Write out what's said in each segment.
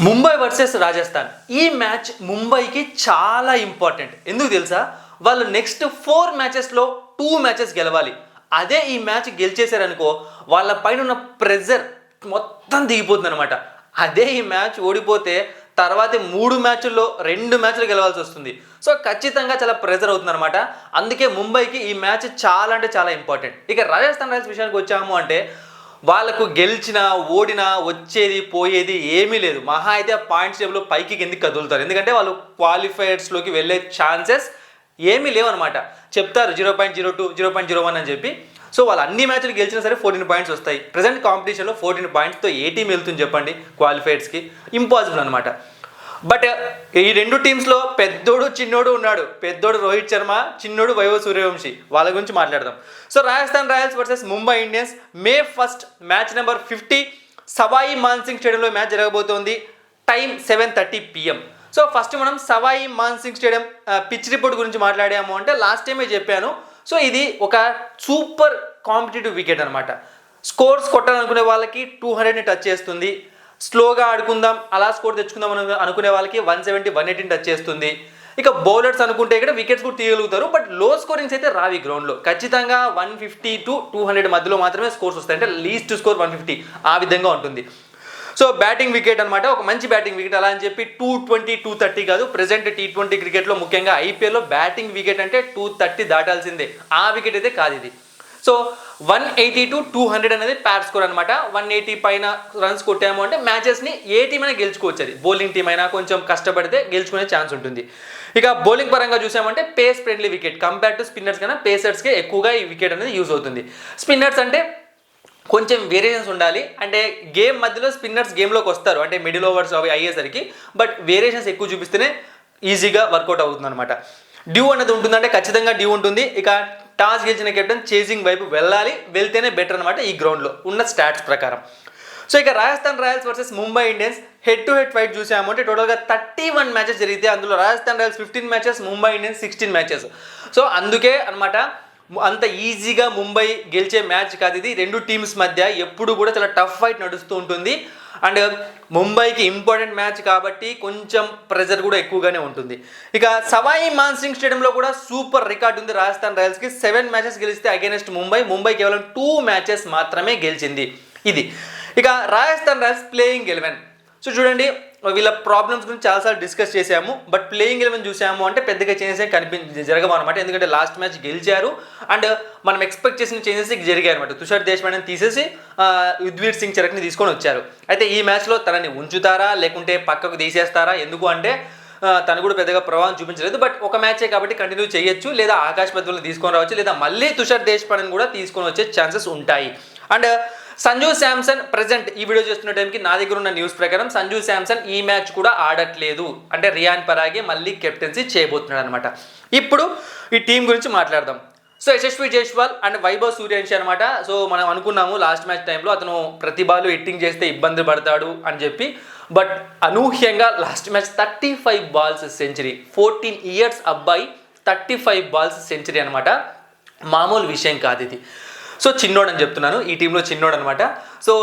Mumbai versus Rajasthan ఈ match ముంబైకి చాలా ఇంపార్టెంట్. ఎందుకు తెలుసా? వాళ్ళు నెక్స్ట్ 4 మ్యాచెస్లో 2 మ్యాచెస్ గెలవాలి. అదే ఈ మ్యాచ్ గెలిచేశారనుకో వాళ్ళ పైన ఉన్న ప్రెజర్ మొత్తం దిగిపోతుంది అనమాట. అదే ఈ మ్యాచ్ ఓడిపోతే తర్వాత 3 మ్యాచ్ల్లో 2 మ్యాచ్లు గెలవాల్సి వస్తుంది. సో ఖచ్చితంగా చాలా ప్రెజర్ అవుతుంది అనమాట. అందుకే ముంబైకి ఈ మ్యాచ్ చాలా అంటే చాలా ఇంపార్టెంట్. ఇక రాజస్థాన్ రాయల్స్ విషయానికి వచ్చాము అంటే వాళ్ళకు గెలిచినా ఓడినా వచ్చేది పోయేది ఏమీ లేదు. మహా అయితే పాయింట్స్ టేబుల్లో పైకి కిందికి కదులుతారు. ఎందుకంటే వాళ్ళు క్వాలిఫైయర్స్లోకి వెళ్ళే ఛాన్సెస్ ఏమీ లేవన్నమాట. చెప్తారు 0.02 0.01 అని చెప్పి. సో వాళ్ళు అన్ని మ్యాచ్లు గెలిచినా సరే 14 పాయింట్స్ వస్తాయి. ప్రజెంట్ కాంపిటీషన్లో 14 పాయింట్స్తో ఏ టీం వెళ్తుంది చెప్పండి క్వాలిఫైర్స్కి? ఇంపాసిబుల్ అనమాట. బట్ ఈ రెండు టీమ్స్లో పెద్దోడు చిన్నోడు ఉన్నాడు. పెద్దోడు రోహిత్ శర్మ, చిన్నోడు వైభవ్ సూర్యవంశీ. వాళ్ళ గురించి మాట్లాడదాం. So Rajasthan Royals versus Mumbai Indians May 1 match number 50 Sawai Mansingh స్టేడియంలో మ్యాచ్ జరగబోతోంది. Time 7:30 PM. సో ఫస్ట్ మనం Sawai Mansingh stadium pitch report గురించి మాట్లాడాము అంటే లాస్ట్ టైమే చెప్పాను. సో ఇది ఒక సూపర్ కాంపిటేటివ్ వికెట్ అనమాట. స్కోర్స్ కొట్టాలనుకునే వాళ్ళకి 200ని టచ్ చేస్తుంది. స్లోగా ఆడుకుందాం అలా స్కోర్ తెచ్చుకుందాం అనుకునే వాళ్ళకి 170 180 టచ్ చేస్తుంది. ఇక బౌలర్స్ అనుకుంటే ఇక్కడ వికెట్స్ కూడా తీయగలుగుతారు. బట్ లో స్కోరింగ్స్ అయితే రావి గ్రౌండ్లో. ఖచ్చితంగా 150 to 200 మధ్యలో మాత్రమే స్కోర్స్ వస్తాయి. అంటే లీస్ట్ స్కోర్ 150 ఆ విధంగా ఉంటుంది. సో బ్యాటింగ్ వికెట్ అనమాట, ఒక మంచి బ్యాటింగ్ వికెట్. అలా అని చెప్పి 220 230 కాదు. ప్రెసెంట్ T20 క్రికెట్లో ముఖ్యంగా ఐపీఎల్లో బ్యాటింగ్ వికెట్ అంటే 230 దాటాల్సిందే. ఆ వికెట్ అయితే కాదు ఇది. సో 180 to 200 అనేది ప్యార్ స్కోర్ అనమాట. 180 పైన రన్స్ కొట్టాము అంటే మ్యాచెస్ని ఏ టీం అయినా గెలుచుకోవచ్చు. అది బౌలింగ్ టీం అయినా కొంచెం కష్టపడితే గెలుచుకునే ఛాన్స్ ఉంటుంది. ఇక బౌలింగ్ పరంగా చూసామంటే pace friendly wicket. Compare to spinners కన్నా పేసర్స్కే ఎక్కువగా ఈ వికెట్ అనేది యూజ్ అవుతుంది. స్పిన్నర్స్ అంటే కొంచెం వేరియేషన్స్ ఉండాలి. అంటే గేమ్ మధ్యలో స్పిన్నర్స్ గేమ్లోకి వస్తారు, అంటే మిడిల్ ఓవర్స్ అవి అయ్యేసరికి. బట్ వేరియేషన్స్ ఎక్కువ చూపిస్తేనే ఈజీగా వర్కౌట్ అవుతుంది అనమాట. డ్యూ అనేది ఉంటుందంటే ఖచ్చితంగా డ్యూ ఉంటుంది. ఇక టాస్ గెలిచిన కెప్టెన్ చేసింగ్ వైపు వెళ్తేనే బెటర్ అనమాట ఈ గ్రౌండ్లో ఉన్న స్టాట్స్ ప్రకారం. సో ఇక Rajasthan Royals versus Mumbai Indians head to head fight చూసాము అంటే టోటల్గా 31 మ్యాచెస్ జరిగితే అందులో Rajasthan Royals 15 matches, Mumbai Indians 16 matches. So అందుకే అనమాట అంత ఈజీగా ముంబై గెలిచే మ్యాచ్ కాదు ఇది. రెండు టీమ్స్ మధ్య ఎప్పుడు కూడా చాలా టఫ్ ఫైట్ నడుస్తూ ఉంటుంది. అండ్ ముంబైకి ఇంపార్టెంట్ మ్యాచ్ కాబట్టి కొంచెం ప్రెజర్ కూడా ఎక్కువగానే ఉంటుంది. ఇక సవాయి మాన్సింగ్ స్టేడియంలో కూడా సూపర్ రికార్డ్ ఉంది రాజస్థాన్ రాయల్స్కి. 7 మ్యాచెస్ గెలిస్తే అగైనెస్ట్ ముంబై కేవలం 2 మ్యాచెస్ మాత్రమే గెలిచింది ఇది. ఇక రాజస్థాన్ రాయల్స్ ప్లేయింగ్ 11. సో చూడండి, వీళ్ళ ప్రాబ్లమ్స్ గురించి చాలాసార్లు డిస్కస్ చేశాము. బట్ ప్లేయింగ్ 11 చూసాము అంటే పెద్దగా చేంజెస్ జరగవు అనమాట. ఎందుకంటే లాస్ట్ మ్యాచ్ గెలిచారు అండ్ మనం ఎక్స్పెక్ట్ చేసిన చేంజెస్ జరిగాయి అనమాట. తుషార్ దేశ్పాండేని తీసేసి యుజ్వేంద్ర సింగ్ చరక్ని తీసుకొని వచ్చారు. అయితే ఈ మ్యాచ్లో తనని ఉంచుతారా లేకుంటే పక్కకు తీసేస్తారా? ఎందుకు అంటే తను కూడా పెద్దగా ప్రభావం చూపించలేదు. బట్ ఒక మ్యాచే కాబట్టి కంటిన్యూ చేయొచ్చు, లేదా ఆకాశ్ బద్దుల్ని తీసుకొని రావచ్చు, లేదా మళ్ళీ తుషార్ దేశ్పాండేని కూడా తీసుకొని వచ్చే ఛాన్సెస్ ఉంటాయి. అండ్ సంజు శాంసన్ ప్రెజెంట్ ఈ వీడియో చేస్తున్న టైంకి నా దగ్గర ఉన్న న్యూస్ ప్రకారం సంజు శాంసన్ ఈ మ్యాచ్ కూడా ఆడట్లేదు. అంటే రియాన్ పరాగే మళ్ళీ కెప్టెన్సీ చేయబోతున్నాడు అనమాట. ఇప్పుడు ఈ టీం గురించి మాట్లాడదాం. సో యశస్వి జైస్వాల్ అండ్ వైభవ్ సూర్యవంశీ అనమాట. సో మనం అనుకున్నాము లాస్ట్ మ్యాచ్ టైంలో అతను ప్రతి బాల్ హిట్టింగ్ చేస్తే ఇబ్బంది పడతాడు అని చెప్పి. బట్ అనూహ్యంగా last match 35 balls century. 14 years అబ్బాయి 35 బాల్స్ సెంచరీ అనమాట. మామూలు విషయం కాదు ఇది. సో చిన్నోడు అని చెప్తున్నాను, ఈ టీంలో చిన్నోడు అనమాట. సో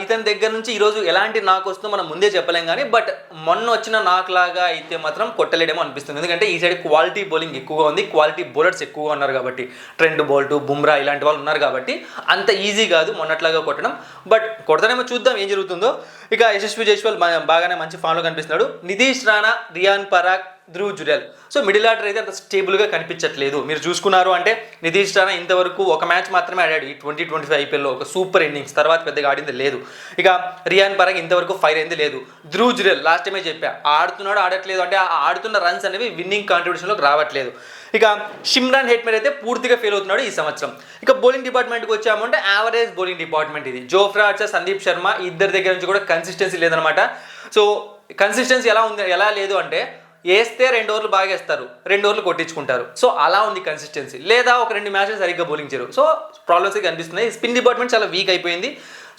ఇతని దగ్గర నుంచి ఈరోజు ఎలాంటి నాక్ వస్తుందో మనం ముందే చెప్పలేం. కానీ బట్ మొన్న వచ్చిన నాక్ లాగా అయితే మాత్రం కొట్టలేడేమో అనిపిస్తుంది. ఎందుకంటే ఈ సైడ్ క్వాలిటీ బౌలింగ్ ఎక్కువగా ఉంది, క్వాలిటీ బౌలర్స్ ఎక్కువగా ఉన్నారు కాబట్టి. ట్రెంట్ బోల్ట్, బుమ్రా ఇలాంటి వాళ్ళు ఉన్నారు కాబట్టి అంత ఈజీ కాదు మొన్నట్లాగా కొట్టడం. బట్ కొడతానేమో, చూద్దాం ఏం జరుగుతుందో. ఇక యశస్వి జైస్వాల్ బాగానే మంచి ఫామ్లో కనిపిస్తున్నాడు. Nitish Rana, Riyan Parag, Dhruv Jurel. So middle order అయితే అంత స్టేబుల్గా కనిపించట్లేదు. మీరు చూసుకున్నారు అంటే నితీష్ రాణా ఇంతవరకు ఒక మ్యాచ్ మాత్రమే ఆడాడు ఈ 2025 ఐపీఎల్లో, ఒక సూపర్ ఇన్నింగ్స్. తర్వాత పెద్దగా ఆడింది లేదు. ఇక రియాన్ పరాగ్ ఇంతవరకు ఫైర్ అయింది లేదు. ధ్రువ్ జురెల్ లాస్ట్ టైమే చెప్పా, ఆడుతున్నాడు ఆడట్లేదు అంటే ఆడుతున్న రన్స్ అనేవి విన్నింగ్ కాంట్రిబ్యూషన్లోకి రావట్లేదు. ఇక షిమ్రాన్ హెట్మేర్ అయితే పూర్తిగా ఫెయిల్ అవుతున్నాడు ఈ సంవత్సరం. ఇక బౌలింగ్ డిపార్ట్మెంట్కి వచ్చామంటే యావరేజ్ బౌలింగ్ డిపార్ట్మెంట్ ఇది. జోఫ్రా ఆర్చర్, సందీప్ శర్మ ఇద్దరి దగ్గర నుంచి కూడా కన్సిస్టెన్సీ లేదనమాట. సో కన్సిస్టెన్సీ ఎలా లేదు అంటే వేస్తే 2 ఓవర్లు బాగా వేస్తారు, 2 ఓవర్లు కొట్టించుకుంటారు. సో అలా ఉంది కన్సిస్టెన్సీ. లేదా ఒక 2 మ్యాచెస్ సరిగ్గా బౌలింగ్ చేయరు. సో ప్రాబ్లమ్స్ కనిపిస్తున్నాయి. స్పిన్ డిపార్ట్మెంట్ చాలా వీక్ అయిపోయింది.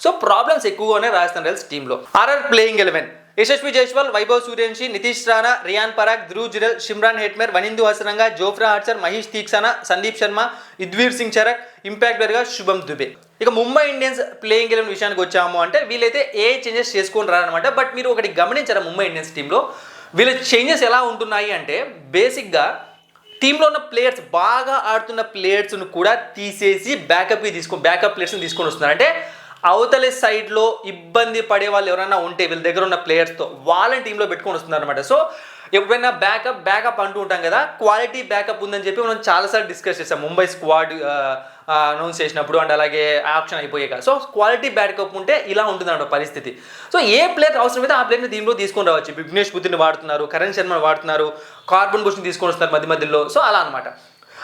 సో ప్రాబ్లమ్స్ ఎక్కువగా ఉన్నాయి రాజస్థాన్ రాయల్స్ టీంలో. RR playing 11 Yashasvi Jaiswal, Vaibhav Suryavanshi, Nitish Rana, Riyan Parag, Dhruv Jurel, Shimron Hetmyer, Wanindu Hasaranga, Jofra Archer, Maheesh Theekshana, Sandeep Sharma, Yuzvendra Singh Chahal, impact Burger, Shubham Dubey. ఇక ముంబై ఇండియన్స్ ప్లేయింగ్ 11 విషయానికి వచ్చాము అంటే వీళ్ళైతే ఏ చేంజెస్ చేసుకొని రారనమాట. బట్ మీరు ఒకటి గమనించారా ముంబై ఇండియన్స్ టీంలో వీళ్ళ చేంజెస్ ఎలా ఉంటున్నాయి అంటే బేసిక్గా టీంలో ఉన్న ప్లేయర్స్ బాగా ఆడుతున్న ప్లేయర్స్ను కూడా తీసేసి బ్యాకప్ ప్లేయర్స్ని తీసుకొని వస్తున్నారు. అంటే అవతలి సైడ్లో ఇబ్బంది పడే వాళ్ళు ఎవరైనా ఉంటే వీళ్ళ దగ్గర ఉన్న ప్లేయర్స్తో వాళ్ళని టీంలో పెట్టుకొని వస్తున్నారు అనమాట. సో ఎప్పుడైనా బ్యాకప్ అంటూ ఉంటాం కదా, క్వాలిటీ బ్యాకప్ ఉందని చెప్పి మనం చాలాసార్లు డిస్కస్ చేస్తాం ముంబై స్క్వాడ్ అనౌన్స్ చేసినప్పుడు అండ్ అలాగే ఆప్షన్ అయిపోయాక. సో క్వాలిటీ బ్యాకప్ ఉంటే ఇలా ఉంటుందన్నమాట పరిస్థితి. సో ఏ ప్లేయర్ అవసరమైతే ఆ ప్లేయర్ని దీంట్లో తీసుకొని రావచ్చు. విఘ్నేష్ పుత్రిని వాడుతున్నారు, కరణ్ శర్మని వాడుతున్నారు, కార్బన్ బుష్ని తీసుకొని వస్తున్నారు మధ్యలో. సో అలా అనమాట.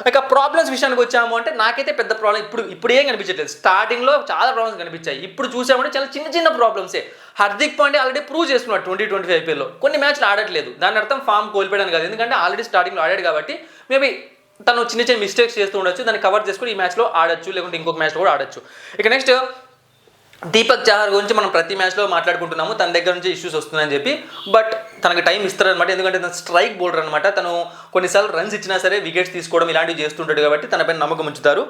ఇక ప్రాబ్లమ్స్ విషయానికి వచ్చాము అంటే నాకైతే పెద్ద ప్రాబ్లం ఇప్పుడు ఏం కనిపించట్లేదు. స్టార్టింగ్లో చాలా ప్రాబ్లమ్స్ కనిపించాయి. ఇప్పుడు చూసామంటే చాలా చిన్న ప్రాబ్లమ్సే. హార్దిక్ పాండ్యా ఆల్రెడీ ప్రూవ్ చేస్తున్నాడు 2025 IPLలో. కొన్ని మ్యాచ్లు ఆడట్లేదు, దాని అర్థం ఫామ్ కోల్పోయాడు కాదు. ఎందుకంటే ఆల్రెడీ స్టార్టింగ్లో ఆడాడు కాబట్టి మేబీ తను చిన్న మిస్టేక్స్ చేస్తూ ఉండొచ్చు, దాన్ని కవర్ చేసుకుని ఈ మ్యాచ్లో ఆడొచ్చు, లేకుంటే ఇంకొక మ్యాచ్లో కూడా ఆడొచ్చు. ఇక నెక్స్ట్ దీపక్ చహర్ గురించి మనం ప్రతి మ్యాచ్లో మాట్లాడుకుంటున్నాము, తన దగ్గర నుంచి ఇష్యూస్ వస్తుందని చెప్పి. బట్ తనకి టైం ఇస్తారనమాట, ఎందుకంటే తను స్ట్రైక్ బౌలర్ అనమాట. తను కొన్నిసార్లు రన్స్ ఇచ్చినా సరే వికెట్స్ తీసుకోవడం ఇలాంటివి చేస్తుంటాడు కాబట్టి తనపైన నమ్మకం ఉంచుతారు.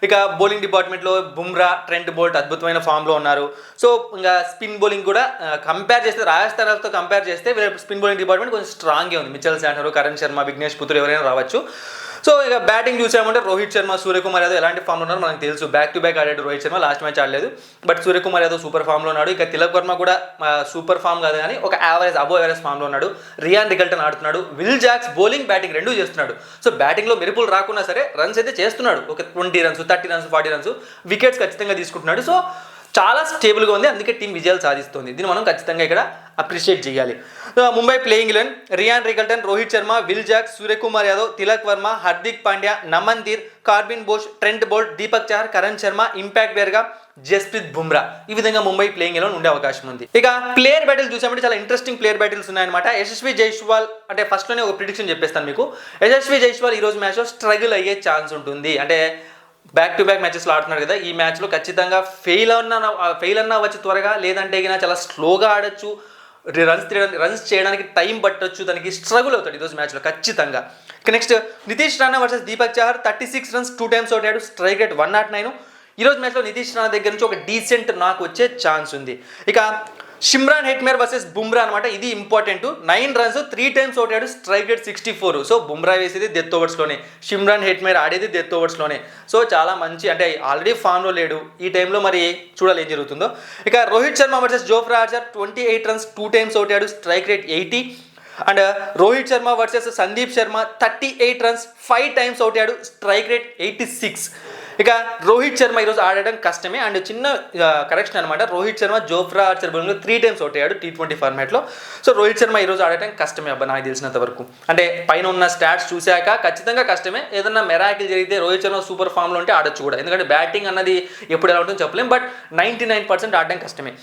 ఇక బౌలింగ్ డిపార్ట్మెంట్లో బుమ్రా, ట్రెంట్ బోల్ట్ అద్భుతమైన ఫామ్లో ఉన్నారు. సో ఇంకా స్పిన్ బౌలింగ్ కూడా కంపేర్ చేస్తే రాజస్థాన్తో కంపేర్ చేస్తే స్పిన్ బౌలింగ్ డిపార్ట్మెంట్ కొంచెం స్ట్రాంగ్గా ఉంది. మిచెల్ శాంట్నర్, కరణ్ శర్మ, విఘ్నేష్ పుత్ర ఎవరైనా రావచ్చు. సో ఇక బ్యాటింగ్ చూసామంటే రోహిత్ శర్మ, సూర్యకుమార్ యాదవ్ ఎలాంటి ఫామ్లో ఉన్నారో మనకు తెలుసు. బ్యాక్ టు బ్యాక్ ఆడాడు రోహిత్ శర్మ, లాస్ట్ మ్యాచ్ ఆడలేదు. బట్ సూర్యకుమార్ యాదవ్ సూపర్ ఫామ్లో ఉన్నాడు. ఇక తిలక్ వర్మ కూడా సూపర్ ఫామ్ కాదు కానీ ఒక అబోవ్ యావరేజ్ ఫామ్లో ఉన్నాడు. రియాన్ రికల్టన్ ఆడుతున్నాడు. విల్ జాక్స్ బౌలింగ్, బ్యాటింగ్ రెండూ చేస్తున్నాడు. సో బ్యాటింగ్లో మెరుపులు రాకున్నా సరే రన్స్ అయితే చేస్తున్నాడు. ఒక 20 రన్స్, 30 రన్స్, 40 రన్స్, వికెట్స్ ఖచ్చితంగా తీసుకుంటున్నాడు. సో చాలా స్టేబుల్గా ఉంది, అందుకే టీం విజయాలు సాధిస్తుంది. దీన్ని మనం ఖచ్చితంగా ఇక్కడ అప్రిషియేట్ చేయాలి. Mumbai playing 11 Ryan Rickelton, Rohit Sharma, Will Jacks, Suryakumar Yadav, Tilak Varma, Hardik Pandya, Naman Dhir, Corbin Bosch, Trent Boult, Deepak Chahar, Karan Sharma, impact Burger, Jasprit Bumrah. ఈ విధంగా ముంబై ప్లేయింగ్ 11 ఉండే అవకాశం ఉంది. ఇక ప్లేయర్ బ్యాటిల్ చూసామంటే చాలా ఇంట్రెస్టింగ్ ప్లేయర్ బ్యాటిల్స్ ఉన్నాయన్నమాట. యశస్వి జైస్వాల్ అంటే ఫస్ట్లోనే ఒక ప్రిడిక్షన్ చెప్పేస్తాను మీకు. యశస్వి జైస్వాల్ ఈరోజు మ్యాచ్లో స్ట్రగుల్ అయ్యే ఛాన్స్ ఉంటుంది. అంటే బ్యాక్ టు బ్యాక్ మ్యాచెస్లో ఆడుతున్నాడు కదా, ఈ మ్యాచ్లో ఖచ్చితంగా ఫెయిల్ అన్నా వచ్చి త్వరగా, లేదంటే చాలా స్లోగా ఆడొచ్చు, రన్స్ చేయడానికి టైం పట్టొచ్చు, దానికి స్ట్రగుల్ అవుతాడు ఈరోజు మ్యాచ్లో ఖచ్చితంగా. ఇక next Nitish Rana versus Deepak Chahar, 36 runs 2 times out అయ్యాడు, స్ట్రైక్ రేట్ 109. ఈరోజు మ్యాచ్లో నితీష్ రాణా దగ్గర నుంచి ఒక డీసెంట్ నాకు వచ్చే ఛాన్స్ ఉంది. ఇక షిమ్రాన్ హెట్మేర్ వర్సెస్ బుమ్రా అనమాట, ఇది ఇంపార్టెంట్. 9 runs 3 times అవుట్ అయ్యాడు, స్ట్రైక్ రేట్ 64. సో బుమ్రా వేసేది డెత్ ఓవర్స్లోనే, షిమ్రాన్ హెట్మేర్ ఆడేది డెత్ ఓవర్స్లోనే. సో చాలా మంచి, అంటే ఆల్రెడీ ఫామ్లో లేడు, ఈ టైంలో మరి చూడాలి ఏం జరుగుతుందో. ఇక Rohit Sharma versus Jofra Archer, 28 runs 2 times out అయ్యాడు, strike rate 80. And Rohit Sharma versus Sandeep Sharma, 38 runs 5 times out అయ్యాడు, స్ట్రైక్ రేట్ 86. ఇక రోహిత్ శర్మ ఈరోజు ఆడడం కష్టమే. అండ్ చిన్న కరెక్షన్ అనమాట, రోహిత్ శర్మ జోఫ్రా ఆర్చర్ బౌలింగ్లో 3 times అవుట్ అయ్యాడు T20 ఫార్మాట్లో. సో రోహిత్ శర్మ ఈరోజు ఆడటం కష్టమే అబ్బా నాకు తెలిసినంత వరకు. అంటే పైన ఉన్న స్టాట్స్ చూశాక ఖచ్చితంగా కష్టమే. ఏదన్నా మెరాకిల్ జరిగితే రోహిత్ శర్మ సూపర్ ఫామ్లో ఉంటే ఆడొచ్చు కూడా, ఎందుకంటే బ్యాటింగ్ అన్నది ఎప్పుడు ఎలా ఉంటుందో చెప్పలేం. బట్ 99% ఆడడం కష్టమే.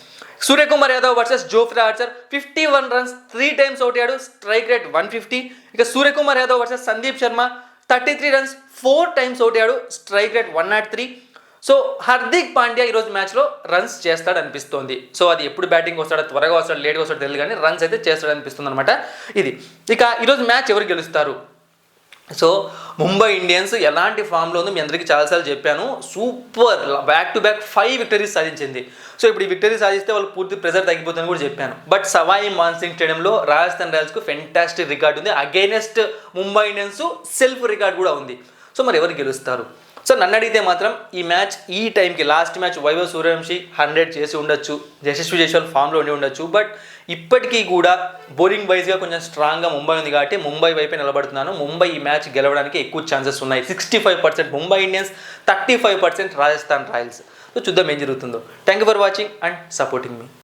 Suryakumar Yadav versus Jofra Archer, 51 runs 3 times out అయ్యాడు, స్ట్రైక్ రేట్ 150. ఇక Suryakumar Yadav versus Sandeep Sharma, 33 runs 4 times out అయ్యాడు, strike rate 103. So Hardik Pandya ఈరోజు మ్యాచ్లో రన్స్ చేస్తాడు అనిపిస్తోంది. సో అది ఎప్పుడు బ్యాటింగ్ వస్తాడో, త్వరగా వస్తాడు, లేట్గా వస్తాడో తెలియదు కానీ రన్స్ అయితే చేస్తాడు అనిపిస్తుంది అనమాట ఇది. ఇక ఈరోజు మ్యాచ్ ఎవరు గెలుస్తారు? సో ముంబై ఇండియన్స్ ఎలాంటి ఫామ్లో ఉందో మీ అందరికీ చాలాసార్లు చెప్పాను. Super back to back 5 victories సాధించింది. సో ఇప్పుడు ఈ విక్టరీ సాధిస్తే వాళ్ళు పూర్తి ప్రెజర్ తగ్గిపోతుందని కూడా చెప్పాను. బట్ సవాయి మాన్సింగ్ స్టేడియంలో రాజస్థాన్ రాయల్స్కు ఫెంటాస్టిక్ రికార్డ్ ఉంది. Against Mumbai Indians self record కూడా ఉంది. సో మరి ఎవరు గెలుస్తారు? సో నన్ను అడిగితే మాత్రం ఈ మ్యాచ్ ఈ టైంకి, లాస్ట్ మ్యాచ్ వైభవ్ సూర్యవంశీ 100 చేసి ఉండొచ్చు, యశస్వి జైస్వాల్ ఫామ్లో ఉండి ఉండొచ్చు. బట్ ఇప్పటికీ కూడా బౌలింగ్ వైజ్గా కొంచెం స్ట్రాంగ్గా ముంబై ఉంది కాబట్టి ముంబై వైపే నిలబడుతున్నాను. ముంబై ఈ మ్యాచ్ గెలవడానికి ఎక్కువ ఛాన్సెస్ ఉన్నాయి. 65% Mumbai Indians, 35% Rajasthan Royals. So చూద్దాం ఏం జరుగుతుందో. Thank you for watching and supporting me.